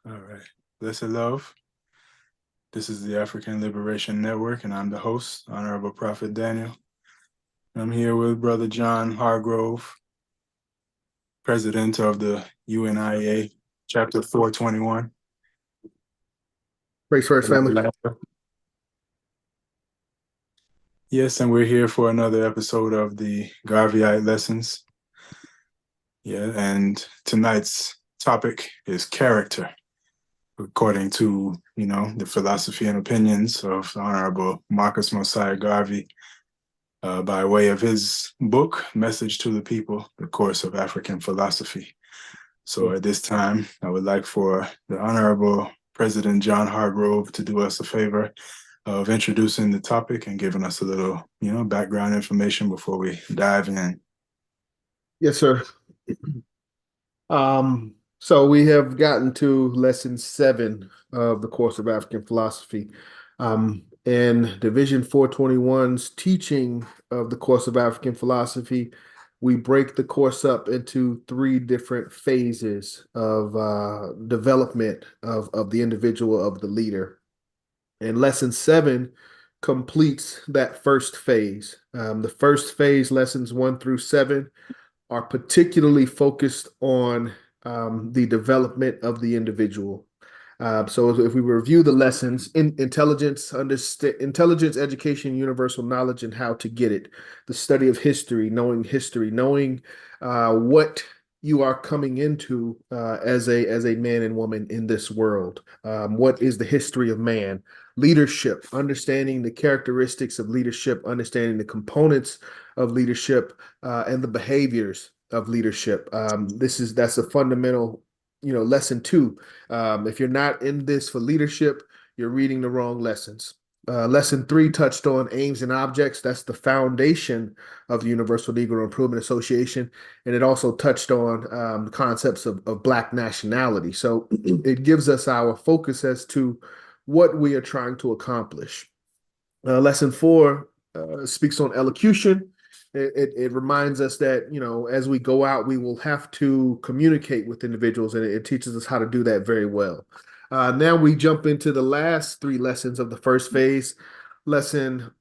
All right. Blessed love. This is the African Liberation Network, and I'm the host, Honorable Prophet Daniel. I'm here with Brother John Hargrove, President of the UNIA, Chapter 421. Praise first, family. Yes, and we're here for another episode of the Garveyite lessons. Yeah, and tonight's topic is character, according to, the philosophy and opinions of the Honorable Marcus Mosiah Garvey, by way of his book, Message to the People, The Course of African Philosophy. So at this time, I would like for the Honorable President John Hargrove to do us a favor of introducing the topic and giving us a little, background information before we dive in. Yes, sir. So we have gotten to lesson 7 of the course of African philosophy. In Division 421's teaching of the course of African philosophy, we break the course up into 3 different phases of development of the individual, of the leader. And lesson 7 completes that first phase. The first phase, lessons 1 through 7, are particularly focused on the development of the individual. So if we review the lessons, intelligence, education, universal knowledge, and how to get it, the study of history, knowing what you are coming into as a man and woman in this world. What is the history of man? Leadership, understanding the characteristics of leadership, understanding the components of leadership, and the behaviors of leadership. That's a fundamental, lesson 2. If you're not in this for leadership, you're reading the wrong lessons. Lesson 3 touched on aims and objects. That's the foundation of the Universal Negro Improvement Association. And it also touched on the concepts of Black nationality. So it gives us our focus as to what we are trying to accomplish. Lesson 4 speaks on elocution. It reminds us that, as we go out, we will have to communicate with individuals, and it teaches us how to do that very well. Now we jump into the last 3 lessons of the first phase. Lesson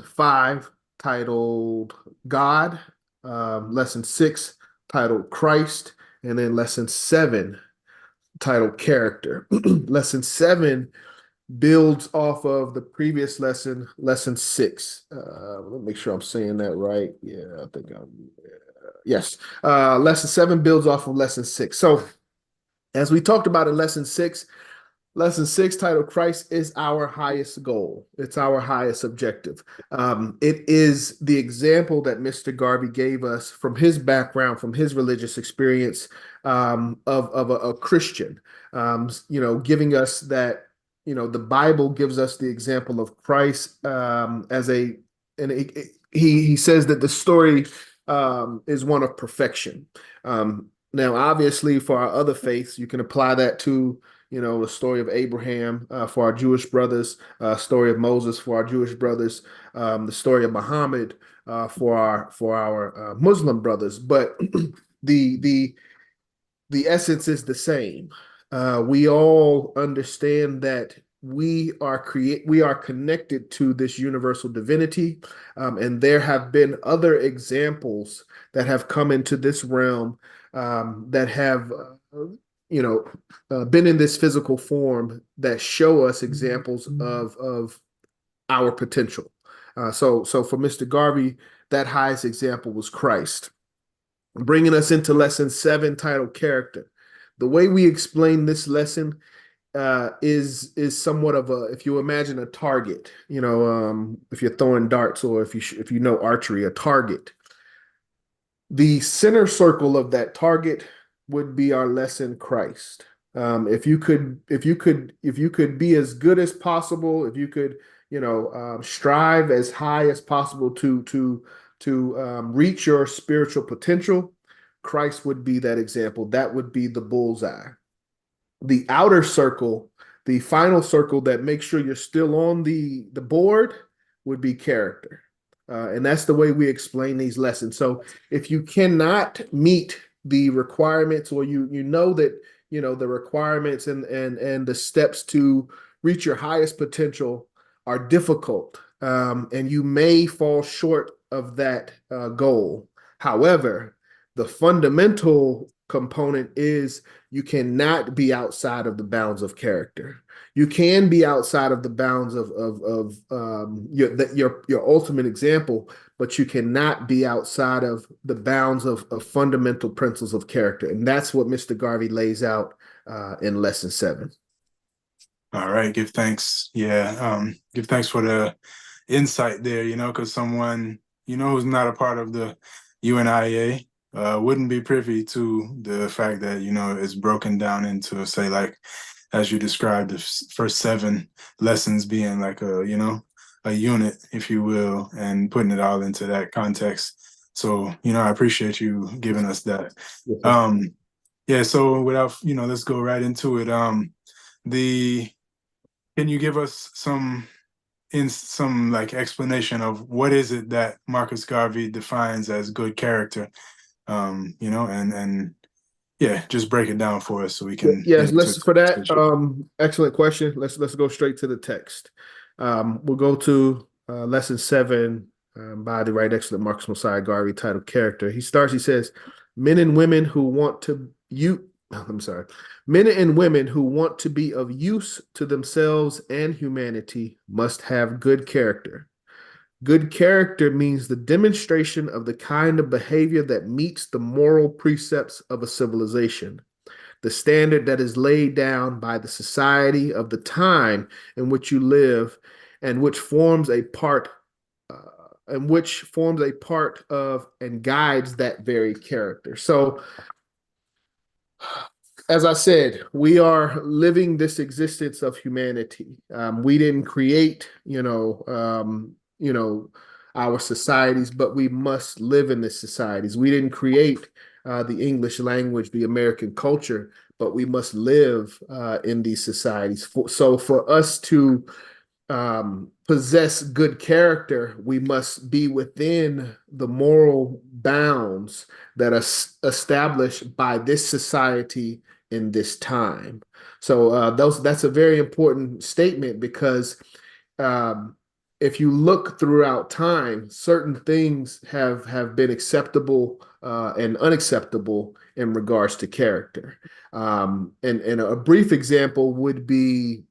5, titled God. Lesson 6, titled Christ. And then lesson 7, titled Character. Lesson 7 builds off of the previous lesson, lesson 6. Let me make sure I'm saying that right. Yeah, I think yes. Lesson 7 builds off of lesson 6. So as we talked about in lesson 6, titled Christ, is our highest goal. It's our highest objective. It is the example that Mr. Garvey gave us from his background, from his religious experience, of a Christian, giving us that, the Bible gives us the example of Christ he says that the story is one of perfection. Now, obviously, for our other faiths, you can apply that to, the story of Abraham for our Jewish brothers, story of Moses for our Jewish brothers, the story of Muhammad for our Muslim brothers. But the essence is the same. We all understand that we are connected to this universal divinity, and there have been other examples that have come into this realm that have been in this physical form that show us examples of our potential. So for Mr. Garvey, that highest example was Christ. Bringing us into lesson 7, titled Character. The way we explain this lesson is somewhat of a, if you imagine a target, if you're throwing darts, or if you know archery, a target. The center circle of that target would be our lesson, Christ. If you could be as good as possible, if you could, strive as high as possible to reach your spiritual potential, Christ would be that example. That would be the bullseye. The outer circle, the final circle that makes sure you're still on the board, would be character. And that's the way we explain these lessons. So if you cannot meet the requirements, or you know that the requirements and the steps to reach your highest potential are difficult, and you may fall short of that goal. However, the fundamental component is you cannot be outside of the bounds of character. You can be outside of the bounds of your ultimate example, but you cannot be outside of the bounds of fundamental principles of character. And that's what Mr. Garvey lays out in lesson 7. All right, give thanks. Yeah, give thanks for the insight there, because someone, who's not a part of the UNIA wouldn't be privy to the fact that, it's broken down into, say, like, as you described, the first 7 lessons being like a unit, if you will, and putting it all into that context. So, I appreciate you giving us that. Yes, Yeah, so without, let's go right into it. Can you give us some like explanation of what is it that Marcus Garvey defines as good character? And yeah, just break it down for us so we can get yes, into let's for that. the Excellent question. Let's go straight to the text. We'll go to lesson 7 by the right excellent Marcus Mosiah Garvey, titled Character. He says, men and women who want to you I'm sorry. Men and women who want to be of use to themselves and humanity must have good character. Good character means the demonstration of the kind of behavior that meets the moral precepts of a civilization, the standard that is laid down by the society of the time in which you live, and which forms a part of and guides that very character. So, as I said, we are living this existence of humanity. We didn't create, our societies, but we must live in this societies. We didn't create the English language, the American culture, but we must live in these societies. So for us to possess good character, we must be within the moral bounds that are established by this society in this time. So that's a very important statement, because um, if you look throughout time, certain things have been acceptable and unacceptable in regards to character. And a brief example would be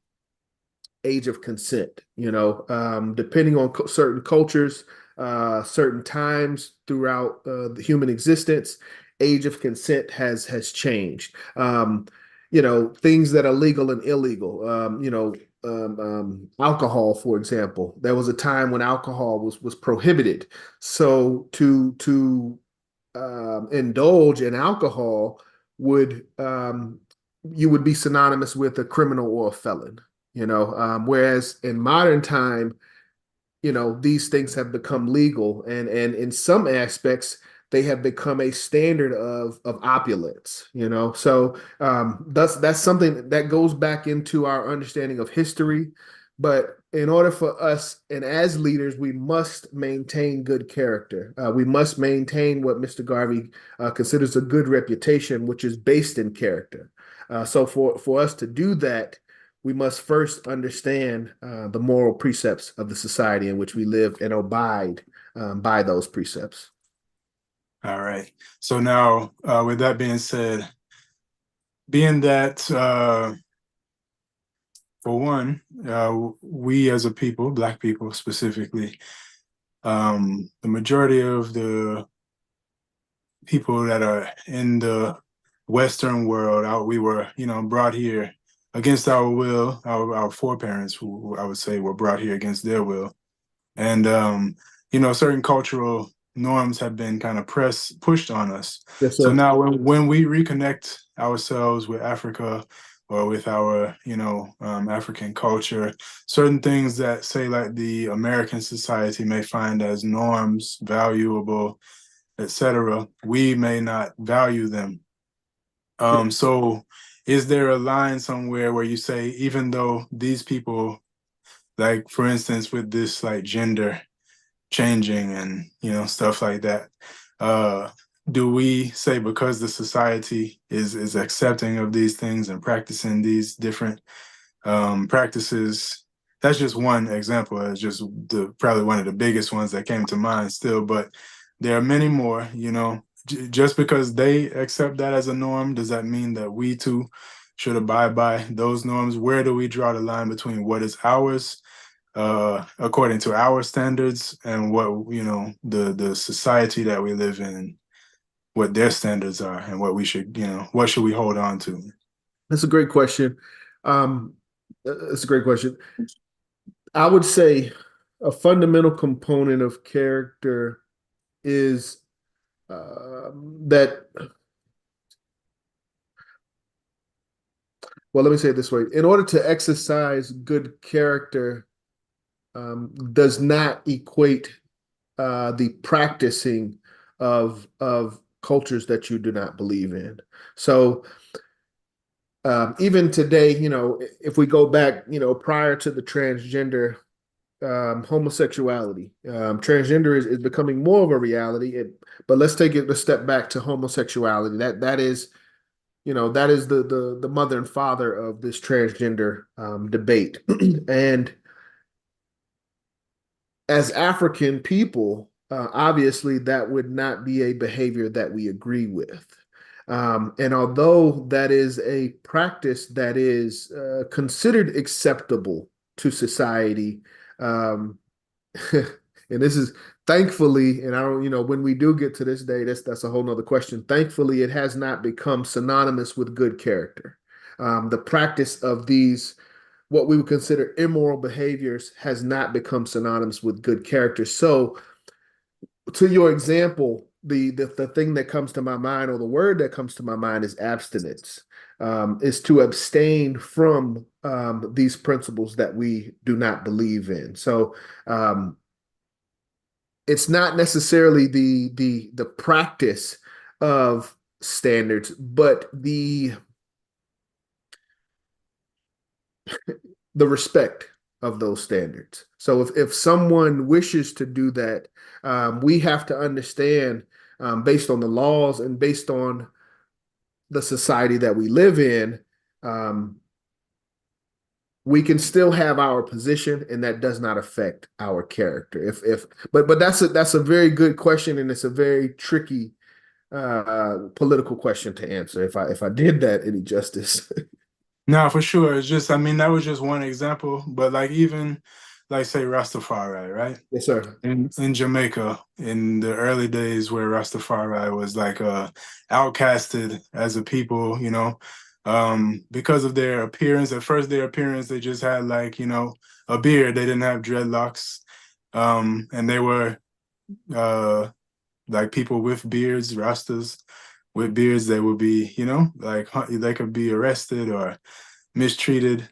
age of consent. Depending on certain cultures, certain times throughout the human existence, age of consent has changed. Things that are legal and illegal. Alcohol, for example. There was a time when alcohol was prohibited. So to indulge in alcohol would you would be synonymous with a criminal or a felon. Whereas in modern time, these things have become legal, and in some aspects they have become a standard of opulence. So that's something that goes back into our understanding of history. But in order for us, and as leaders, we must maintain good character. We must maintain what Mr. Garvey considers a good reputation, which is based in character. So for us to do that, we must first understand the moral precepts of the society in which we live and abide by those precepts. All right. So now, with that being said, being that for one, we as a people, Black people specifically, the majority of the people that are in the Western world, we were, brought here against our will. Our foreparents, who I would say were brought here against their will, and certain cultural norms have been kind of pushed on us. Yes, So sir. now when we reconnect ourselves with Africa or with our, African culture, certain things that, say, like the American society may find as norms, valuable, etc., we may not value them. So is there a line somewhere where you say, even though these people, like, for instance, with this, like, gender changing and stuff like that, do we say because the society is accepting of these things and practicing these different practices? That's just one example. It's just probably one of the biggest ones that came to mind still, but there are many more, you know. Just because they accept that as a norm, does that mean that we too should abide by those norms? Where do we draw the line between what is ours, according to our standards, and what, you know, the society that we live in, what their standards are, and what we should, you know, what should we hold on to? That's a great question. That's a great question. I would say a fundamental component of character is that, well, let me say it this way. In order to exercise good character, does not equate the practicing of cultures that you do not believe in. So even today, you know, if we go back, you know, prior to the transgender homosexuality, transgender is becoming more of a reality. But let's take it a step back to homosexuality. That is, you know, that is the mother and father of this transgender debate. And as African people, obviously that would not be a behavior that we agree with. And although that is a practice that is considered acceptable to society, um, and this is thankfully, and I don't, you know, when we do get to this day, that's a whole nother question. Thankfully, it has not become synonymous with good character. The practice of these, what we would consider immoral behaviors, has not become synonymous with good character. So, to your example, the thing that comes to my mind, or the word that comes to my mind, is abstinence. Is to abstain from these principles that we do not believe in. So it's not necessarily the practice of standards, but the respect of those standards. So if someone wishes to do that, we have to understand, based on the laws and based on the society that we live in, um, we can still have our position, and that does not affect our character. But that's a very good question, and it's a very tricky political question to answer. If I did that any justice. No, for sure. It's just, I mean, that was just one example, but like even like say Rastafari, right? Yes, sir. In Jamaica, in the early days where Rastafari was like outcasted as a people, you know, because of their appearance. At first, their appearance, they just had like, you know, a beard. They didn't have dreadlocks. And they were uh like people with beards, Rastas with beards. They would be, you know, like they could be arrested or mistreated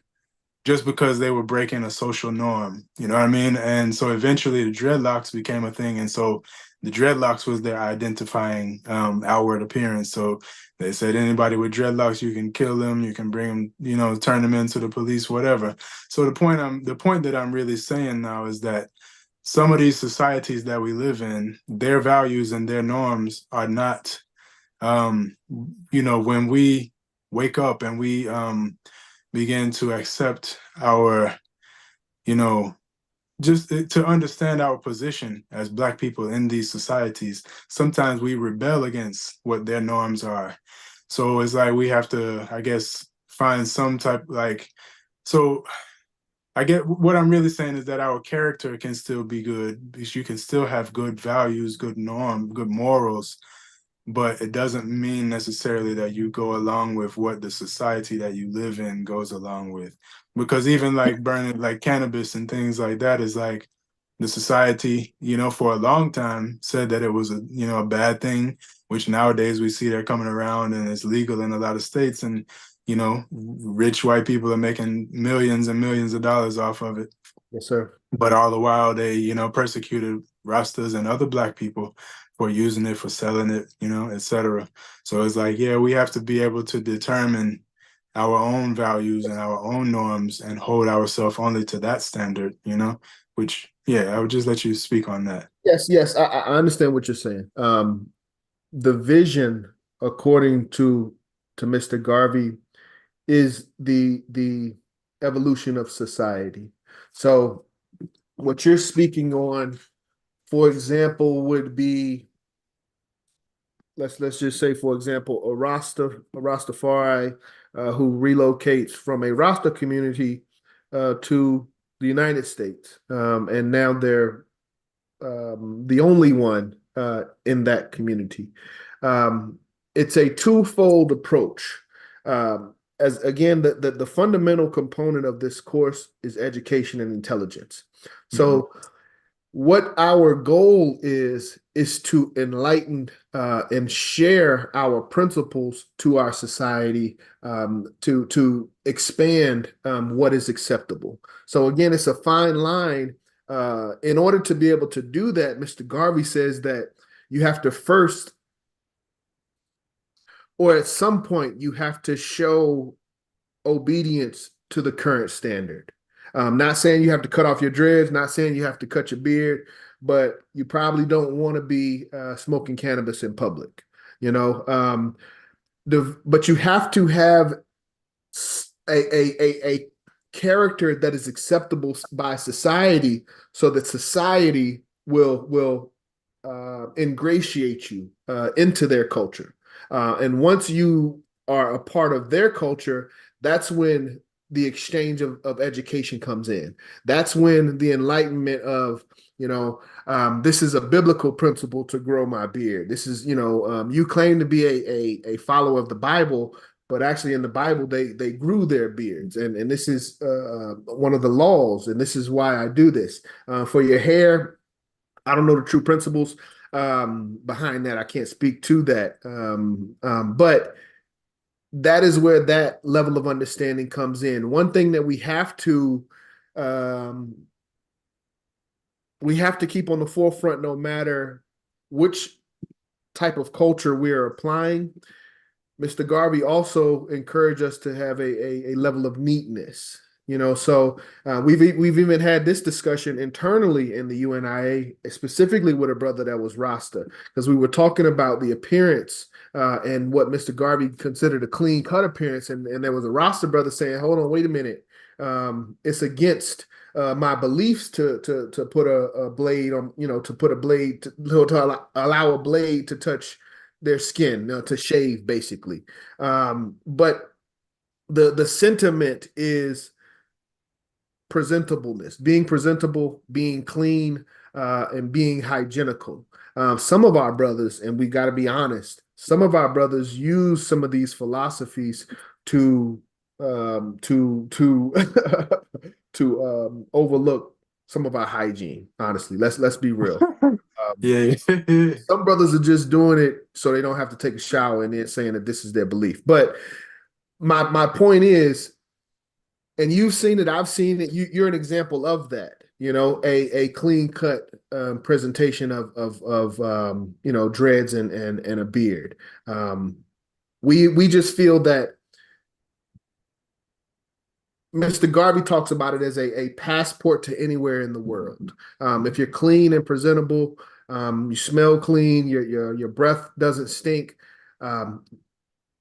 just because they were breaking a social norm, you know what I mean? And so eventually the dreadlocks became a thing. And so the dreadlocks was their identifying outward appearance. So they said anybody with dreadlocks, you can kill them, you can bring them, you know, turn them into the police, whatever. So the point that I'm really saying now is that some of these societies that we live in, their values and their norms are not, um, you know, when we wake up and we begin to accept our, you know, just to understand our position as Black people in these societies, sometimes we rebel against what their norms are. So it's like we have to, I guess, find some type like, so I get what I'm really saying is that our character can still be good because you can still have good values, good norm, good morals, but it doesn't mean necessarily that you go along with what the society that you live in goes along with. Because even like burning like cannabis and things like that is like the society, you know, for a long time said that it was a, you know, a bad thing, which nowadays we see they're coming around and it's legal in a lot of states. And, you know, rich white people are making millions and millions of dollars off of it. Yes, sir. But all the while they, you know, persecuted Rastas and other Black people for using it, for selling it, you know, etc. So it's like, yeah, we have to be able to determine our own values and our own norms and hold ourselves only to that standard, you know, which, yeah, I would just let you speak on that. Yes, yes, I understand what you're saying. the vision, according to Mr. Garvey, is the evolution of society. So what you're speaking on, for example, would be, let's just say, for example, a Rastafari who relocates from a Rasta community to the United States, and now they're the only one in that community. Um, it's a twofold approach. As again, the fundamental component of this course is education and intelligence. Mhm. So what our goal is to enlighten and share our principles to our society, to expand what is acceptable. So again, it's a fine line. In order to be able to do that, Mr. Garvey says that you have to first, or at some point, you have to show obedience to the current standard. Not saying you have to cut off your dreads, not saying you have to cut your beard, but you probably don't want to be smoking cannabis in public. You know, but you have to have a character that is acceptable by society, so that society will ingratiate you into their culture. And once you are a part of their culture, that's when the exchange of education comes in. That's when the enlightenment of, this is a biblical principle to grow my beard. This is, you claim to be a follower of the Bible, but actually in the Bible they grew their beards, and this is one of the laws, and this is why I do this. For your hair, I don't know the true principles behind that. I can't speak to that, but that is where that level of understanding comes in. One thing that um, we have to keep on the forefront, no matter which type of culture we're applying. Mr. Garvey also encouraged us to have a level of neatness. So we've even had this discussion internally in the UNIA, specifically with a brother that was Rasta, because we were talking about the appearance and what Mr. Garvey considered a clean cut appearance, and there was a Rasta brother saying, "Hold on, wait a minute, it's against my beliefs to put a blade on, to put a blade to allow a blade to touch their skin, to shave, basically." But the sentiment is presentableness, being presentable, being clean, and being hygienical. Some of our brothers, and we got to be honest, some of our brothers use some of these philosophies to to overlook some of our hygiene. Honestly, let's be real. Um, Yeah. some brothers are just doing it so they don't have to take a shower and then saying that this is their belief. But my point is, and you've seen it, I've seen it. You're an example of that. A clean cut presentation of dreads and a beard. We just feel that Mr. Garvey talks about it as a passport to anywhere in the world. If you're clean and presentable, you smell clean, your breath doesn't stink. Um,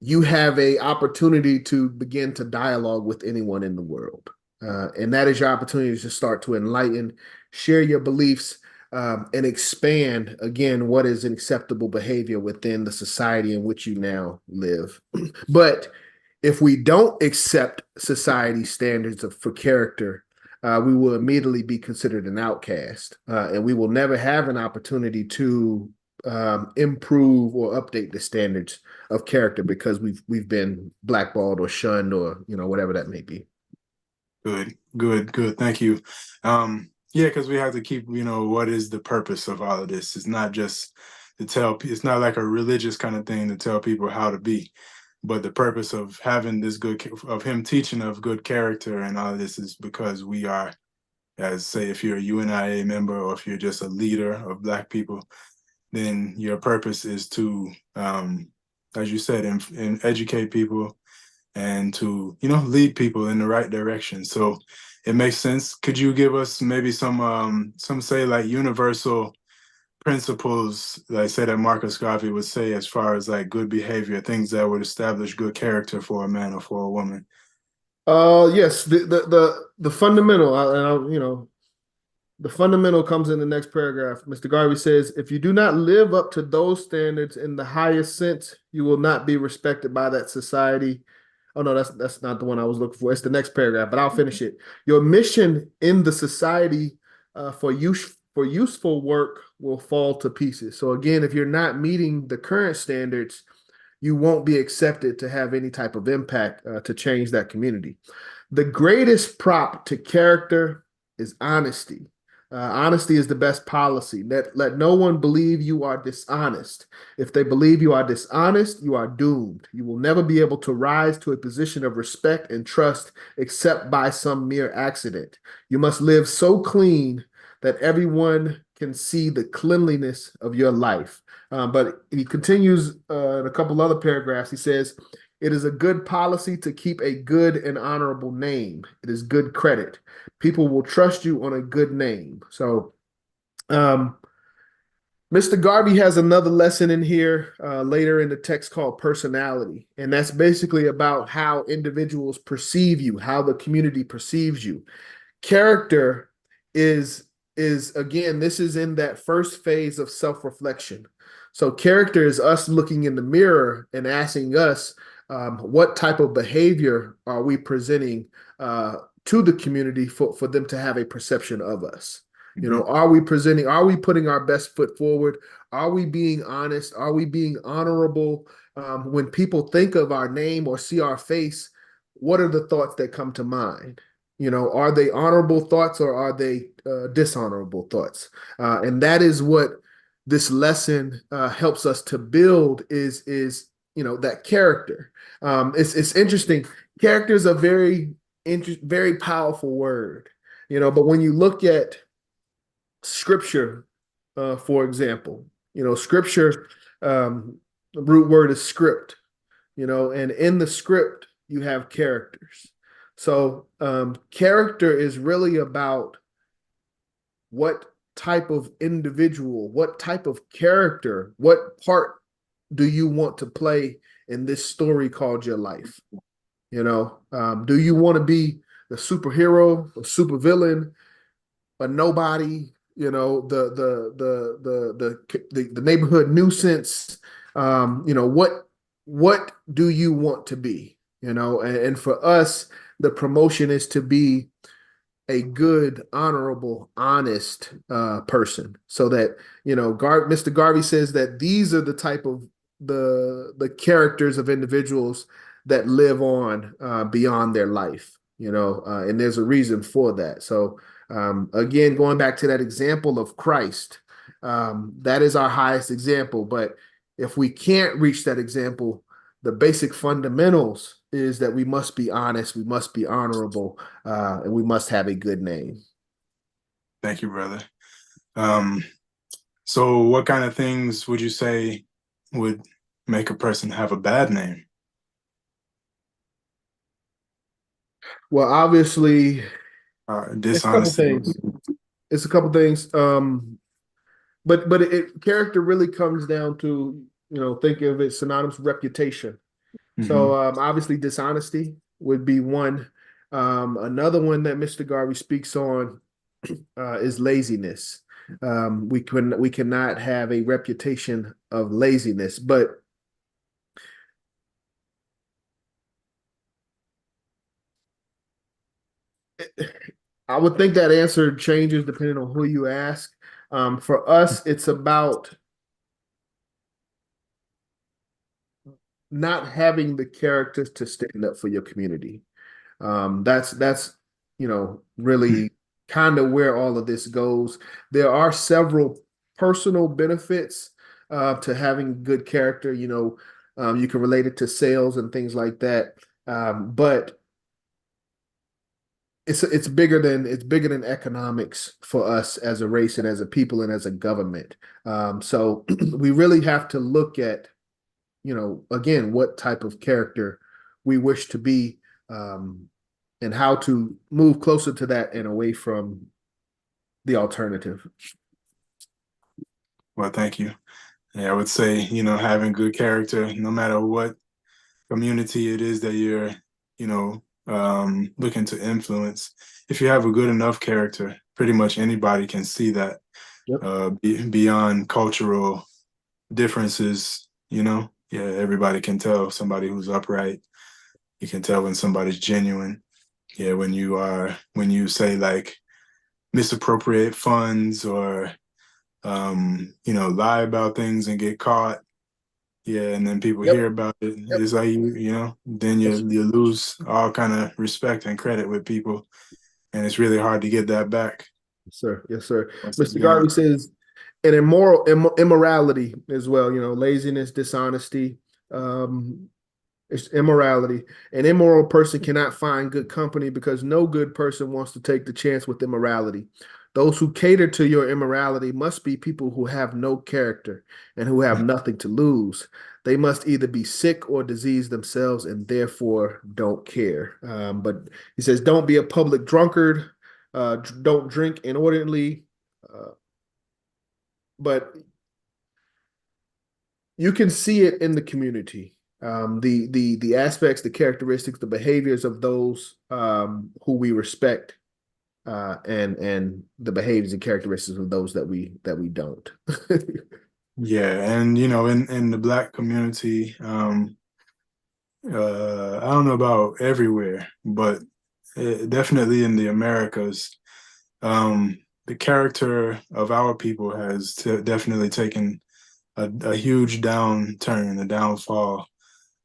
you have a opportunity to begin to dialogue with anyone in the world. And that is your opportunity to start to enlighten, share your beliefs, and expand, again, what is an acceptable behavior within the society in which you now live. But if we don't accept society standards for character, we will immediately be considered an outcast, and we will never have an opportunity to improve or update the standards of character because we've been blackballed or shunned or whatever that may be. Good. Thank you. Yeah, because we have to keep, what is the purpose of all of this? It's not just to it's not like a religious kind of thing to tell people how to be, but the purpose of having of him teaching of good character and all of this is because we are, as say, if you're a UNIA member or if you're just a leader of Black people, then your purpose is to, as you said, educate people and to, lead people in the right direction. So it makes sense. Could you give us maybe some say like universal principles that I say that Marcus Garvey would say as far as like good behavior, things that would establish good character for a man or for a woman? Yes, the fundamental, the fundamental comes in the next paragraph. Mr. Garvey says, if you do not live up to those standards in the highest sense, you will not be respected by that society. Oh no, that's not the one I was looking for. It's the next paragraph, but I'll finish it. Your mission in the society for useful work will fall to pieces. So again, if you're not meeting the current standards, you won't be accepted to have any type of impact to change that community. The greatest prop to character is honesty. Honesty is the best policy. Let no one believe you are dishonest. If they believe you are dishonest, you are doomed. You will never be able to rise to a position of respect and trust except by some mere accident. You must live so clean that everyone can see the cleanliness of your life. But he continues in a couple other paragraphs. He says, it is a good policy to keep a good and honorable name. It is good credit. People will trust you on a good name. So, Mr. Garvey has another lesson in here later in the text called personality. And that's basically about how individuals perceive you, how the community perceives you. Character is again, this is in that first phase of self-reflection. So character is us looking in the mirror and asking us, what type of behavior are we presenting to the community for them to have a perception of us? You know, are we putting our best foot forward? Are we being honest? Are we being honorable? When people think of our name or see our face, what are the thoughts that come to mind? You know, are they honorable thoughts or are they dishonorable thoughts? And that is what this lesson helps us to build is that character. It's interesting. Character is a very powerful word, but when you look at scripture, for example, scripture, the root word is script, and in the script you have characters. So character is really about what type of individual, what type of character, what part do you want to play in this story called your life? Do you want to be the superhero, a supervillain, a nobody, the neighborhood nuisance? What do you want to be? And for us, the promotion is to be a good, honorable, honest person. So that, Mr. Garvey says that these are the type of the characters of individuals that live on beyond their life, and there's a reason for that. So again, going back to that example of Christ, that is our highest example. But if we can't reach that example, the basic fundamentals is that we must be honest, we must be honorable, and we must have a good name. Thank you, brother. So what kind of things would you say would make a person have a bad name? Well, obviously, Dishonesty. It's a couple things. But character really comes down to, think of it synonymous with reputation. So obviously dishonesty would be one. Another one that Mr. Garvey speaks on is laziness. We cannot have a reputation of laziness, but I would think that answer changes depending on who you ask. For us, it's about not having the characters to stand up for your community. That's really kind of where all of this goes. There are several personal benefits to having good character. You can relate it to sales and things like that. But it's bigger than economics for us as a race and as a people and as a government. So we really have to look at, again, what type of character we wish to be, and how to move closer to that and away from the alternative. Well, thank you. Yeah, I would say, having good character, no matter what community it is that you're, looking to influence. If you have a good enough character, pretty much anybody can see that Yep. beyond cultural differences, Yeah, everybody can tell somebody who's upright. You can tell when somebody's genuine. Yeah, when you say like misappropriate funds or lie about things and get caught. Yeah, and then people Yep. hear about it. Yep. It's like then Yes, you lose all kind of respect and credit with people, and it's really hard to get that back sir. Yes, sir. once it's Mr. gone. Garvey says, and immorality as well, laziness, dishonesty, um, it's immorality. An immoral person cannot find good company because no good person wants to take the chance with immorality. Those who cater to your immorality must be people who have no character and who have nothing to lose. They must either be sick or diseased themselves and therefore don't care. But he says, don't be a public drunkard. Don't drink inordinately. Uh, but you can see it in the community. The aspects, the characteristics, the behaviors of those who we respect, and the behaviors and characteristics of those that we don't. Yeah, and in the Black community, I don't know about everywhere, but definitely in the Americas, the character of our people has definitely taken a huge downturn, a downfall.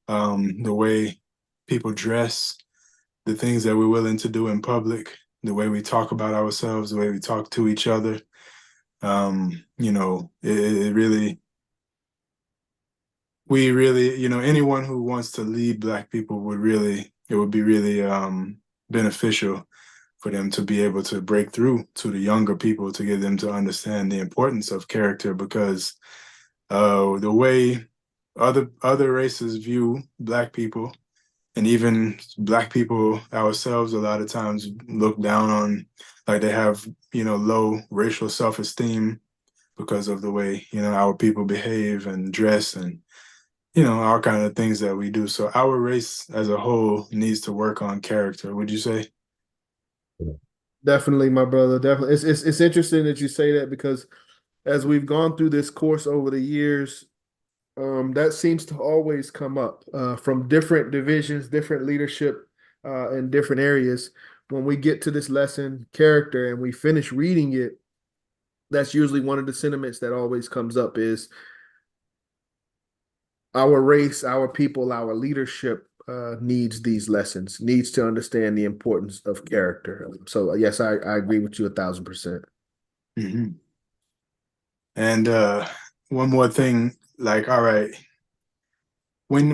The way people dress, the things that we're willing to do in public, the way we talk about ourselves, the way we talk to each other. It really, we really, anyone who wants to lead Black people it would be really beneficial for them to be able to break through to the younger people to get them to understand the importance of character because the way other races view Black people and even Black people ourselves a lot of times look down on, like they have low racial self-esteem because of the way our people behave and dress and all kind of things that we do. So our race as a whole needs to work on character, would you say? Definitely, my brother. Definitely, it's interesting that you say that because as we've gone through this course over the years, that seems to always come up from different divisions, different leadership in different areas. When we get to this lesson, character, and we finish reading it, that's usually one of the sentiments that always comes up is our race, our people, our leadership needs these lessons, needs to understand the importance of character. So yes, I agree with you 1,000%. Mm-hmm. And one more thing, like, all right, when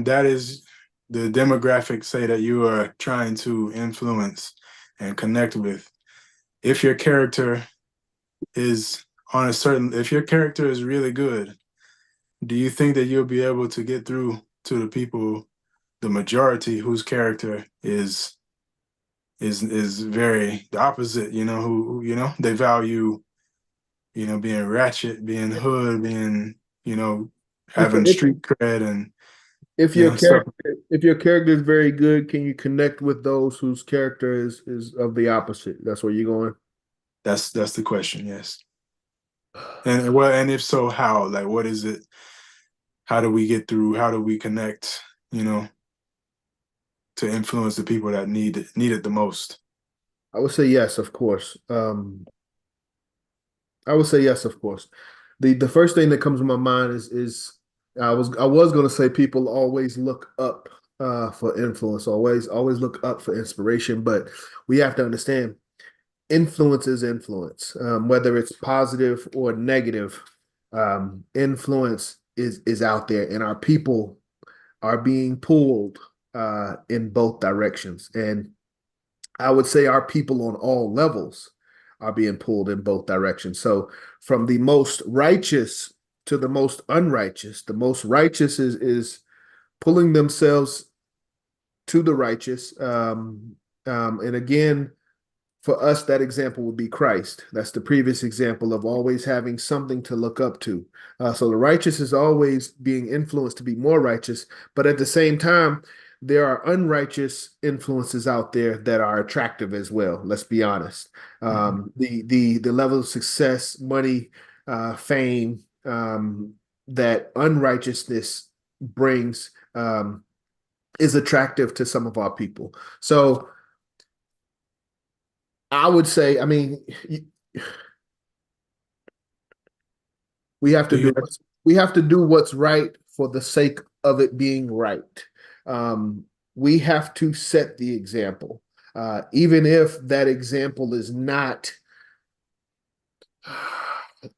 that is the demographic, say that you are trying to influence and connect with, if your character is if your character is really good, do you think that you'll be able to get through to the people, the majority whose character is very the opposite, who they value, being ratchet, being hood, being, If having street cred and if stuff. if your character is very good, can you connect with those whose character is of the opposite? That's where you're going. That's the question, yes. And well, and if so, how? Like, what is it? How do we get through? How do we connect? You know, to influence the people that need it the most. I would say yes, of course. I would say yes, of course. The first thing that comes to my mind is I was going to say people always look up for influence, always look up for inspiration, but we have to understand influence is influence, whether it's positive or negative. Influence is out there, and our people are being pulled in both directions. And I would say our people on all levels are being pulled in both directions. So from the most righteous to the most unrighteous, the most righteous is pulling themselves to the righteous. And again, For us, that example would be Christ. That's the previous example of always having something to look up to. So the righteous is always being influenced to be more righteous, but at the same time, there are unrighteous influences out there that are attractive as well. Let's be honest. The level of success, money, fame that unrighteousness brings is attractive to some of our people. So I would say, I mean, we have to Do do you we have to do what's right for the sake of it being right. Um, we have to set the example, even if that example is not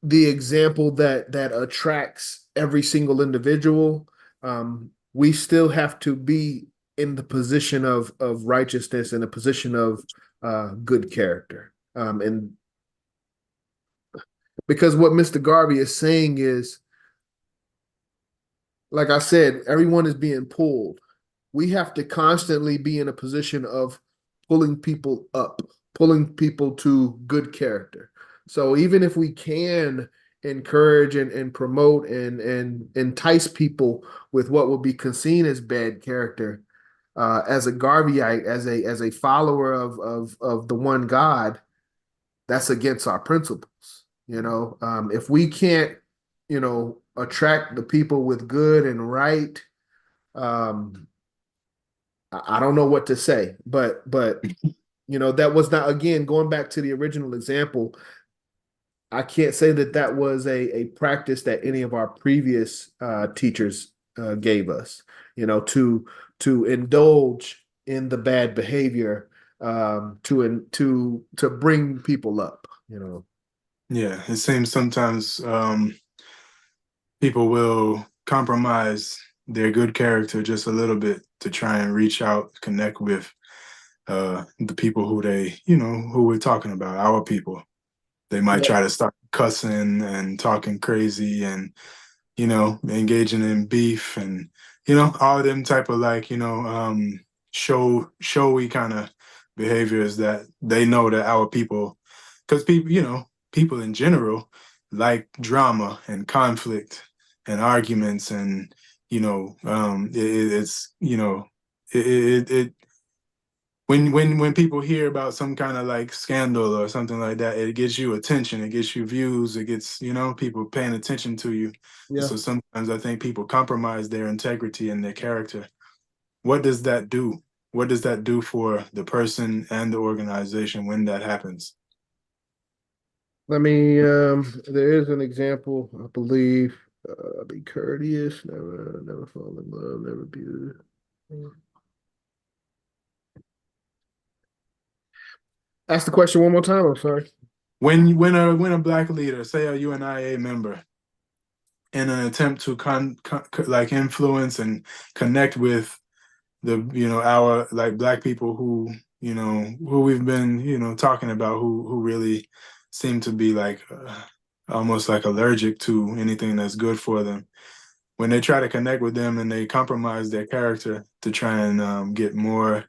the example that attracts every single individual. We still have to be in the position of righteousness and a position of good character. And because what Mr. Garvey is saying is, like I said, everyone is being pulled. We have to constantly be in a position of pulling people up, pulling people to good character. So even if we can encourage and promote and entice people with what will be seen as bad character, as a Garveyite, as a follower of the one God, that's against our principles. If we can't, attract the people with good and right, um, I don't know what to say, but that was not, again, going back to the original example. I can't say that was a practice that any of our previous teachers gave us. To indulge in the bad behavior, to bring people up. Yeah, it seems sometimes people will compromise their good character just a little bit to try and reach out, connect with the people who we're talking about, our people. They might Yeah, try to start cussing and talking crazy and, engaging in beef and, all of them type of showy kind of behaviors that they know that our people, because people in general like drama and conflict and arguments and, it's, it when people hear about some kind of like scandal or something like that, it gets you attention, it gets you views, it gets, people paying attention to you. And yeah. so sometimes I think people compromise their integrity and their character. What does that do? What does that do for the person and the organization when that happens? Let me, there is an example, I believe. Be courteous, never fall in love, never be. Ask the question one more time. I'm sorry. When a black leader, say a UNIA member, in an attempt to like influence and connect with our like black people who we've been talking about who really seem to be like almost like allergic to anything that's good for them, when they try to connect with them and they compromise their character to try and get more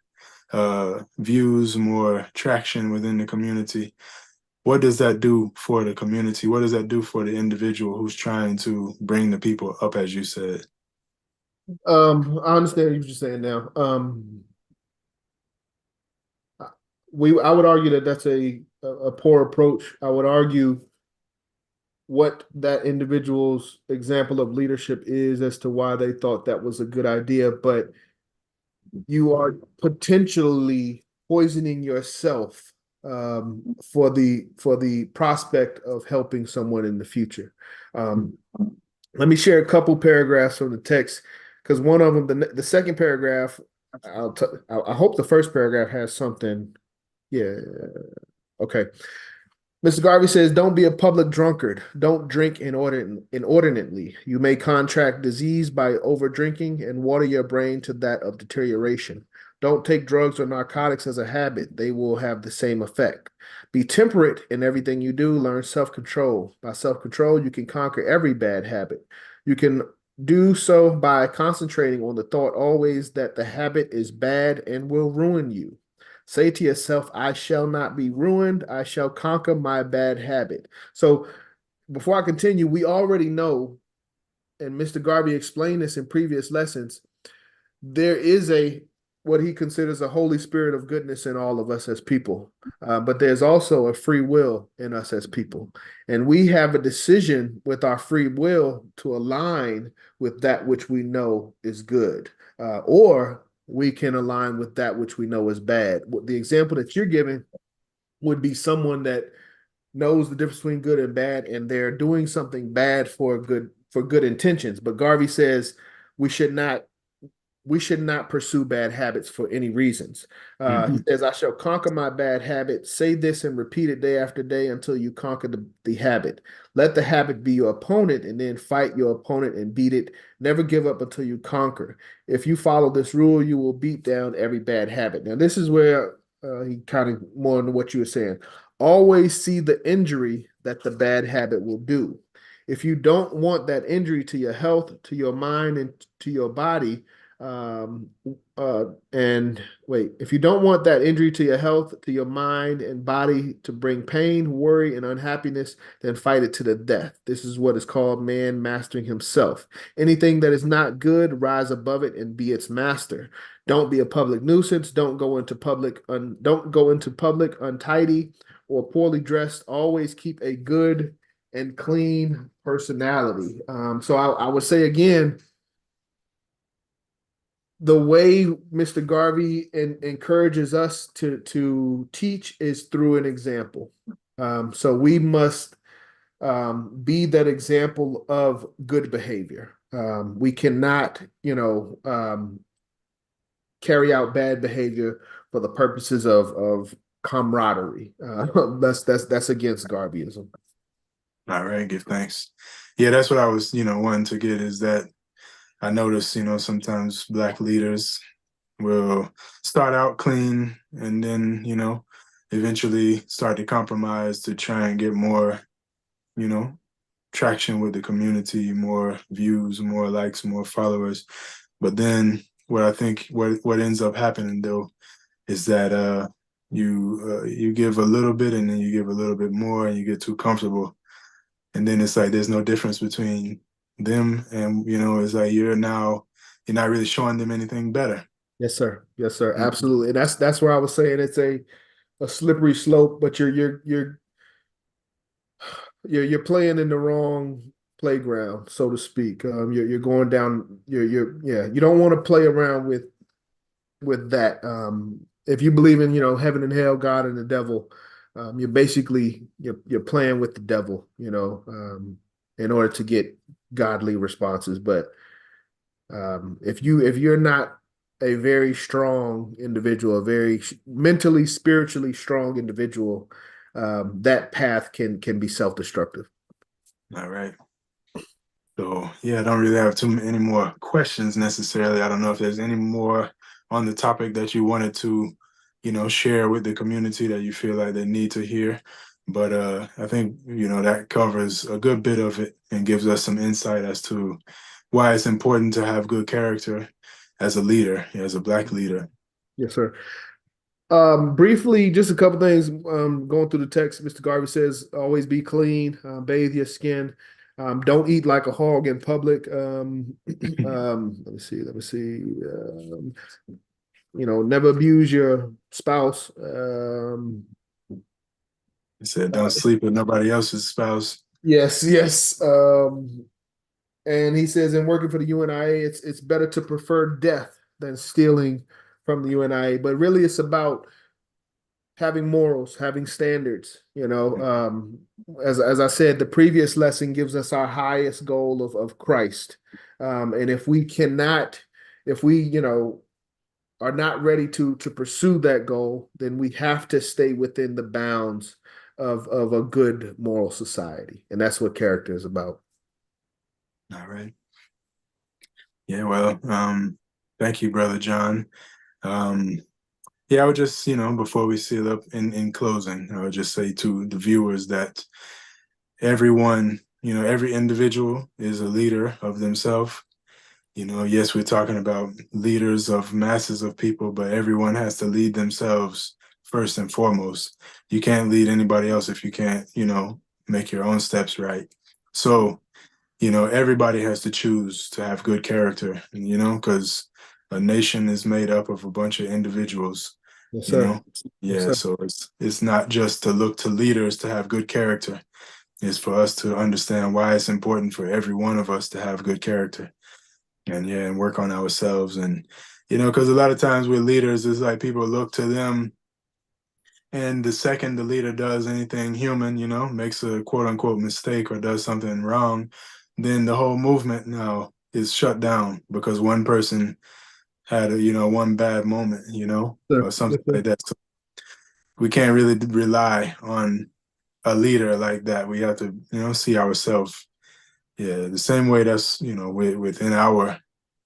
views, more traction within the community. What does that do for the community? What does that do for the individual who's trying to bring the people up, as you said? I understand what you're saying now. I would argue that that's a poor approach. I would argue what that individual's example of leadership is as to why they thought that was a good idea, but you are potentially poisoning yourself, for the prospect of helping someone in the future. Um, Let me share a couple paragraphs from the text, because one of them, the second paragraph, I hope the first paragraph has something. Yeah. Okay. Mr. Garvey says, don't be a public drunkard. Don't drink inordinately. You may contract disease by over drinking and water your brain to that of deterioration. Don't take drugs or narcotics as a habit. They will have the same effect. Be temperate in everything you do. Learn self-control. By self-control, you can conquer every bad habit. You can do so by concentrating on the thought always that the habit is bad and will ruin you. Say to yourself, I shall not be ruined. I shall conquer my bad habit. So before I continue, we already know, and Mr. Garvey explained this in previous lessons, there is a what he considers a Holy Spirit of goodness in all of us as people. But there's also a free will in us as people. And we have a decision with our free will to align with that which we know is good, or we can align with that which we know is bad. The example that you're giving would be someone that knows the difference between good and bad, and they're doing something bad for good intentions. But Garvey says we should not pursue bad habits for any reasons. He Mm-hmm. says, I shall conquer my bad habit. Say this and repeat it day after day until you conquer the habit. Let the habit be your opponent and then fight your opponent and beat it. Never give up until you conquer. If you follow this rule, you will beat down every bad habit. Now, this is where he kind of more into what you were saying. Always see the injury that the bad habit will do. If you don't want that injury to your health, to your mind, and to your body, um, and wait, if you don't want that injury to your health, to your mind and body to bring pain, worry, and unhappiness, then fight it to the death. This is what is called man mastering himself. Anything that is not good, rise above it and be its master. Don't be a public nuisance. Don't go into public untidy or poorly dressed. Always keep a good and clean personality. So I would say again, the way Mr. Garvey encourages us to teach is through an example. So we must be that example of good behavior. We cannot, carry out bad behavior for the purposes of camaraderie. That's against Garveyism. All right, give thanks. Yeah, that's what I was, wanting to get is that I notice, sometimes Black leaders will start out clean and then, eventually start to compromise to try and get more, you know, traction with the community, more views, more likes, more followers. But then what I think what ends up happening though is that you give a little bit and then you give a little bit more and you get too comfortable. And then it's like there's no difference between them and it's like you're not really showing them anything better. Yes, sir. Yes, sir. Mhm. Absolutely. And that's where I was saying it's a slippery slope, but you're playing in the wrong playground, so to speak. You're going down. Yeah. You don't want to play around with that. If you believe in heaven and hell, God and the devil, you're playing with the devil. In order to get godly responses. But if you're not a very strong individual, a very mentally, spiritually strong individual, that path can be self-destructive. All right. So yeah, I don't really have too many more questions necessarily. I don't know if there's any more on the topic that you wanted to, share with the community that you feel like they need to hear. But I think, that covers a good bit of it and gives us some insight as to why it's important to have good character as a leader, as a Black leader. Yes, sir. Briefly, just a couple things. Going through the text, Mr. Garvey says, "Always be clean, bathe your skin, don't eat like a hog in public." Let me see. Let me see. Never abuse your spouse. He said, "Don't sleep with nobody else's spouse." Yes, yes. And he says, in working for the UNIA, it's better to prefer death than stealing from the UNIA. But really, it's about having morals, having standards. As I said, the previous lesson gives us our highest goal of Christ. And if we are not ready to pursue that goal, then we have to stay within the bounds of a good moral society. And that's what character is about. All right. Yeah, well, thank you, Brother John. Yeah, I would just, before we seal up in closing, I would just say to the viewers that everyone, every individual is a leader of themselves. Yes, we're talking about leaders of masses of people, but everyone has to lead themselves first and foremost. You can't lead anybody else if you can't, make your own steps right. So, everybody has to choose to have good character, because a nation is made up of a bunch of individuals, Yes, you sir. know. Yes, Yeah, sir. so it's not just to look to leaders to have good character. It's for us to understand why it's important for every one of us to have good character and work on ourselves. And, because a lot of times with leaders, it's like people look to them. And the second the leader does anything human, makes a quote unquote mistake or does something wrong, then the whole movement now is shut down because one person had one bad moment, Sir. or something Yes, sir. like that. So we can't really rely on a leader like that. We have to, see ourselves. Yeah, the same way that's, within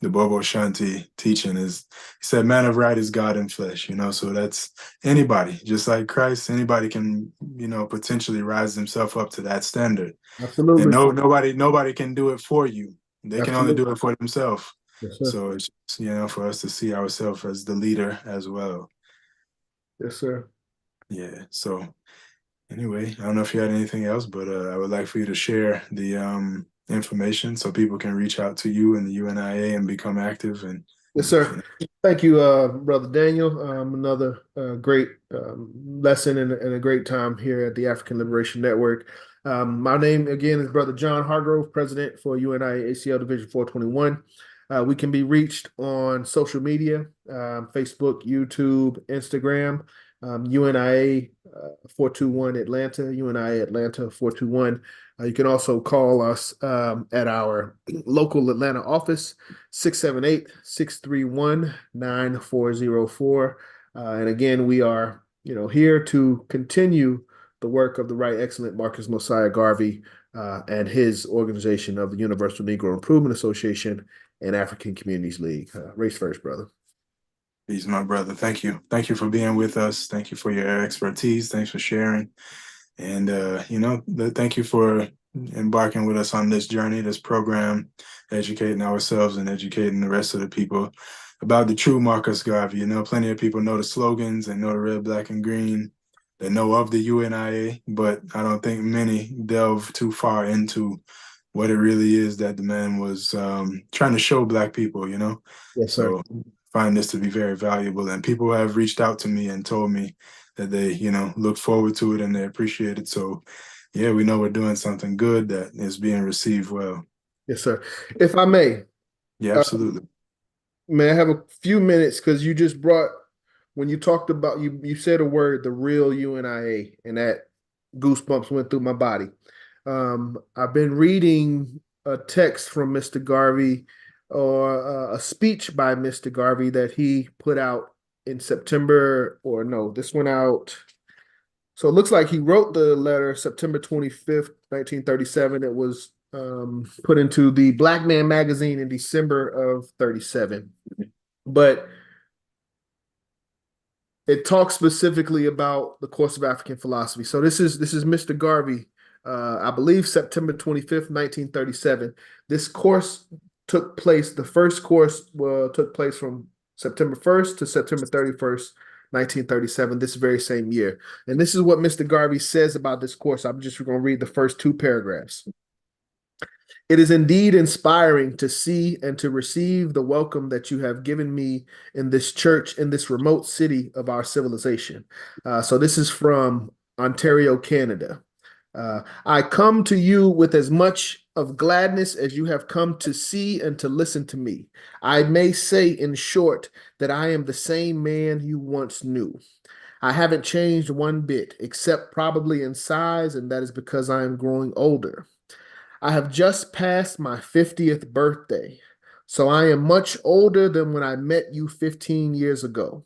the Bobo Shanti teaching is, he said, man of right is God in flesh, so that's anybody, just like Christ, anybody can, potentially rise themselves up to that standard. And Absolutely. nobody can do it for you. They can only Absolutely. do it for themselves. Yes, sir. So it's, for us to see ourselves as the leader as well. Yes, sir. Yeah. So anyway, I don't know if you had anything else, but I would like for you to share the information so people can reach out to you and the UNIA and become active. And Yes, you sir. know, Thank you, Brother Daniel. Another great lesson and a great time here at the African Liberation Network. My name again is Brother John Hargrove, President for UNIA-ACL Division 421. We can be reached on social media, Facebook, YouTube, Instagram, UNIA 421 Atlanta, UNIA Atlanta 421. You can also call us at our local Atlanta office, 678-631-9404. And again, we are, here to continue the work of the Right Excellent Marcus Mosiah Garvey and his organization of the Universal Negro Improvement Association and African Communities League. Race first, brother. He's my brother. Thank you. Thank you for being with us. Thank you for your expertise. Thanks for sharing. And, thank you for embarking with us on this journey, this program, educating ourselves and educating the rest of the people about the true Marcus Garvey. Plenty of people know the slogans and know the red, black, and green. They know of the UNIA, but I don't think many delve too far into what it really is that the man was trying to show Black people, Yes, sir. So find this to be very valuable. And people have reached out to me and told me that they, look forward to it and they appreciate it. So yeah, we know we're doing something good that is being received well. Yes, sir. If I may, Yeah, uh, absolutely. may I have a few minutes because you just brought when you talked about you said a word, the real UNIA, and that goosebumps went through my body. I've been reading a text from Mr. Garvey or a speech by Mr. Garvey that he put out in September, or no, this went out. So it looks like he wrote the letter September 25th, 1937. It was put into the Black Man magazine in December of 37. But it talks specifically about the course of African philosophy. So this is Mr. Garvey, I believe September 25th, 1937. This course took place. The first course took place from September 1st to September 31st, 1937. This very same year. And this is what Mr. Garvey says about this course. I'm just going to read the first two paragraphs. It is indeed inspiring to see and to receive the welcome that you have given me in this church, in this remote city of our civilization. So this is from Ontario, Canada. I come to you with as much of gladness as you have come to see and to listen to me. I may say, in short, that I am the same man you once knew. I haven't changed one bit, except probably in size, and that is because I am growing older. I have just passed my 50th birthday, so I am much older than when I met you 15 years ago.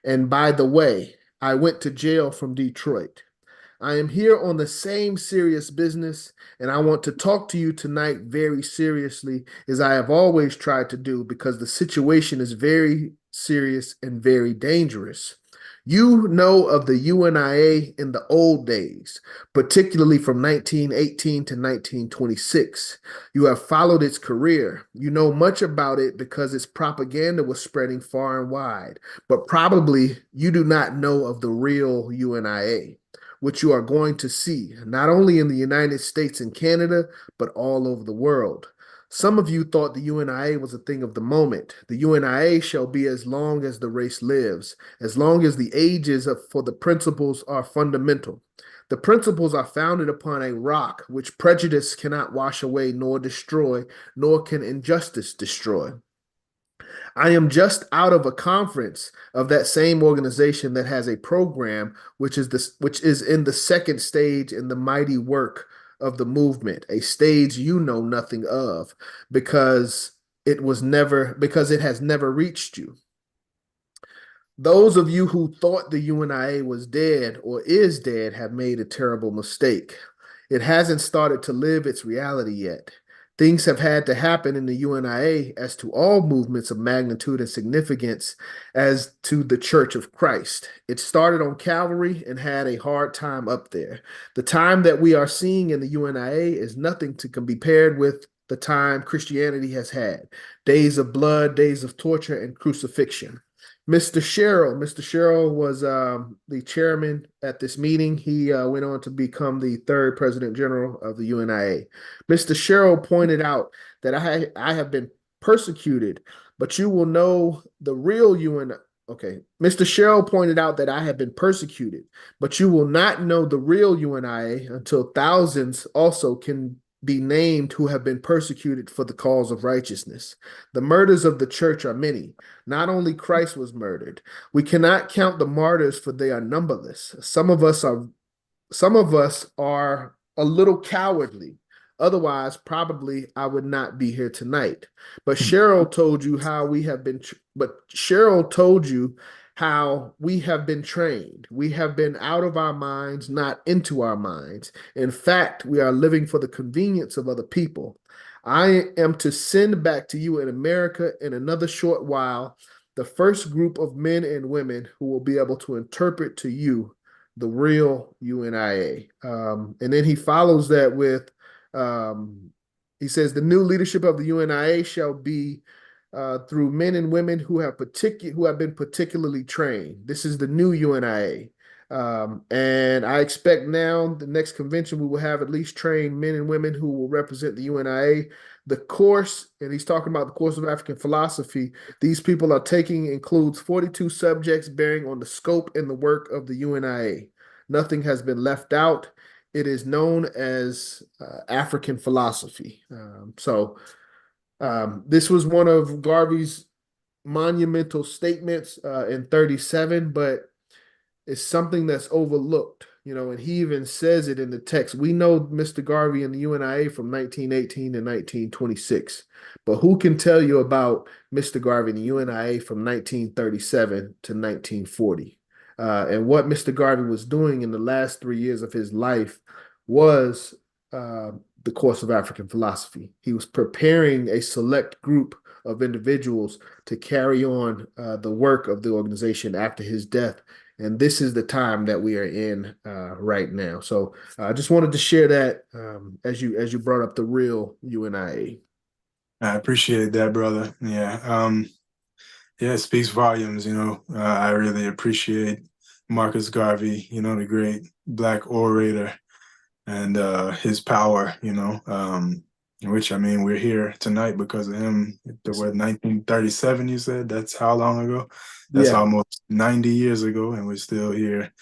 And by the way, I went to jail from Detroit. I am here on the same serious business, and I want to talk to you tonight very seriously, as I have always tried to do, because the situation is very serious and very dangerous. You know of the UNIA in the old days, particularly from 1918 to 1926. You have followed its career. You know much about it because its propaganda was spreading far and wide, but probably you do not know of the real UNIA, which you are going to see, not only in the United States and Canada, but all over the world. Some of you thought the UNIA was a thing of the moment. The UNIA shall be as long as the race lives, as long as the ages for the principles are fundamental. The principles are founded upon a rock which prejudice cannot wash away nor destroy, nor can injustice destroy. I am just out of a conference of that same organization that has a program which is in the second stage in the mighty work of the movement, a stage you know nothing of because it has never reached you. Those of you who thought the UNIA was dead or is dead have made a terrible mistake. It hasn't started to live its reality yet. Things have had to happen in the UNIA as to all movements of magnitude and significance as to the Church of Christ. It started on Calvary and had a hard time up there. The time that we are seeing in the UNIA is nothing to be compared with the time Christianity has had. Days of blood, days of torture, and crucifixion. Mr. Sherrill was the chairman at this meeting. He went on to become the third president general of the UNIA. Mr. Sherrill pointed out that I have been persecuted, but you will know the real UNIA. Okay, Mr. Sherrill pointed out that I have been persecuted, but you will not know the real UNIA until thousands also can be named who have been persecuted for the cause of righteousness. The murders of the church are many. Not only Christ was murdered. We cannot count the martyrs, for they are numberless. Some of us are a little cowardly. Otherwise, probably I would not be here tonight. But Cheryl told you how we have been. But Cheryl told you how we have been trained. We have been out of our minds, not into our minds. In fact, we are living for the convenience of other people. I am to send back to you in America in another short while the first group of men and women who will be able to interpret to you the real UNIA. And then he follows that with, he says, the new leadership of the UNIA shall be through men and women who have been particularly trained. This is the new UNIA. And I expect now the next convention we will have at least trained men and women who will represent the UNIA. The course, and he's talking about the course of African philosophy, these people are taking includes 42 subjects bearing on the scope and the work of the UNIA. Nothing has been left out. It is known as African philosophy. This was one of Garvey's monumental statements in 37, but it's something that's overlooked, and he even says it in the text. We know Mr. Garvey and the UNIA from 1918 to 1926, but who can tell you about Mr. Garvey and the UNIA from 1937 to 1940? And what Mr. Garvey was doing in the last 3 years of his life was the course of African philosophy. He was preparing a select group of individuals to carry on the work of the organization after his death. And this is the time that we are in right now. So I just wanted to share that as you brought up the real UNIA. I appreciate that, brother. Yeah. It speaks volumes, I really appreciate Marcus Garvey, the great Black orator, and his power, which, we're here tonight because of him. The word 1937, you said? That's how long ago? That's almost 90 years ago, and we're still here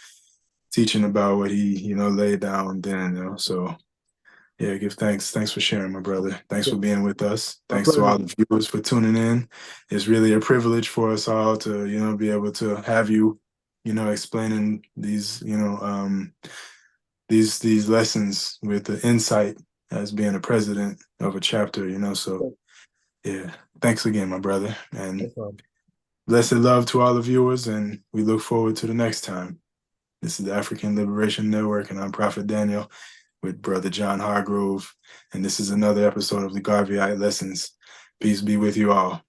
teaching about what he, laid down then, So, yeah, give thanks. Thanks for sharing, my brother. Thanks for being with us. Thanks to all the viewers for tuning in. It's really a privilege for us all to, be able to have you, explaining these, these lessons with the insight as being a president of a chapter, So, yeah, thanks again, my brother. And blessed love to all the viewers, and we look forward to the next time. This is the African Liberation Network, and I'm Prophet Daniel with Brother John Hargrove, and this is another episode of the Garveyite Lessons. Peace be with you all.